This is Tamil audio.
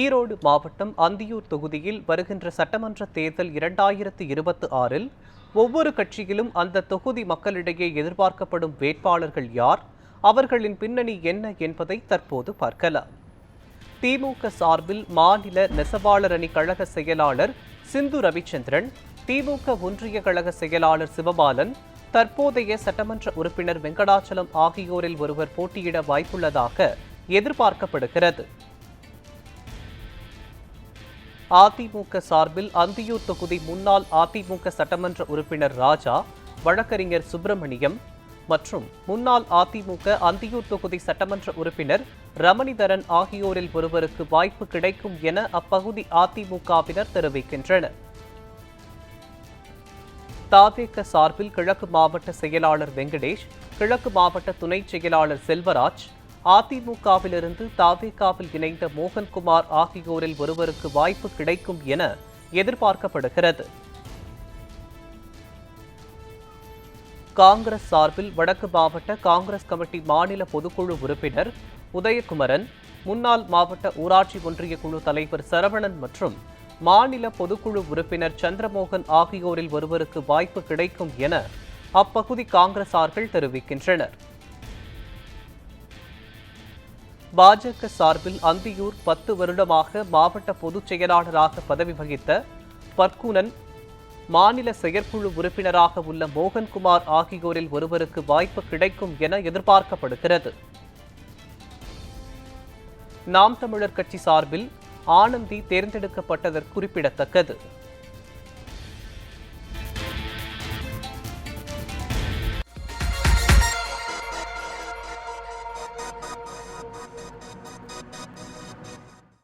ஈரோடு மாவட்டம் அந்தியூர் தொகுதியில் வருகின்ற சட்டமன்ற தேர்தல் 2026இல் ஒவ்வொரு கட்சியிலும் அந்த தொகுதி மக்களிடையே எதிர்பார்க்கப்படும் வேட்பாளர்கள் யார், அவர்களின் பின்னணி என்ன என்பதை தற்போது பார்க்கலாம். திமுக சார்பில் மாநில நெசவாளர் அணி கழக செயலாளர் சிந்து ரவிச்சந்திரன், திமுக ஒன்றிய கழக செயலாளர் சிவபாலன், தற்போதைய சட்டமன்ற உறுப்பினர் வெங்கடாச்சலம் ஆகியோரில் ஒருவர் போட்டியிட வாய்ப்புள்ளதாக எதிர்பார்க்கப்படுகிறது. அதிமுக சார்பில் அந்தியூர் தொகுதி முன்னாள் அதிமுக சட்டமன்ற உறுப்பினர் ராஜா, வழக்கறிஞர் சுப்பிரமணியம் மற்றும் முன்னாள் அதிமுக அந்தியூர் தொகுதி சட்டமன்ற உறுப்பினர் ரமணிதரன் ஆகியோரில் ஒருவருக்கு வாய்ப்பு கிடைக்கும் என அப்பகுதி அதிமுகவினர் தெரிவிக்கின்றனர். தவேக சார்பில் கிழக்கு மாவட்ட செயலாளர் வெங்கடேஷ், கிழக்கு மாவட்ட துணை செயலாளர் செல்வராஜ், அதிமுகவிலிருந்து தவேகவில் இணைந்த மோகன்குமார் ஆகியோரில் ஒருவருக்கு வாய்ப்பு கிடைக்கும் என எதிர்பார்க்கப்படுகிறது. காங்கிரஸ் சார்பில் வடக்கு மாவட்ட காங்கிரஸ் கமிட்டி மாநில பொதுக்குழு உறுப்பினர் உதயகுமரன், முன்னாள் மாவட்ட ஊராட்சி ஒன்றிய குழு தலைவர் சரவணன் மற்றும் மாநில பொதுக்குழு உறுப்பினர் சந்திரமோகன் ஆகியோரில் ஒருவருக்கு வாய்ப்பு கிடைக்கும் என அப்பகுதி காங்கிரசார்கள் தெரிவிக்கின்றனர். பாஜக சார்பில் அந்தியூர் 10 வருடமாக மாவட்ட பொதுச் செயலாளராக பதவி வகித்த பர்குனன், மாநில செயற்குழு உறுப்பினராக உள்ள மோகன்குமார் ஆகியோரில் ஒருவருக்கு வாய்ப்பு கிடைக்கும் என எதிர்பார்க்கப்படுகிறது. நாம் தமிழர் கட்சி சார்பில் ஆனந்தி தேர்ந்தெடுக்கப்பட்டதற்கு குறிப்பிடத்தக்கது.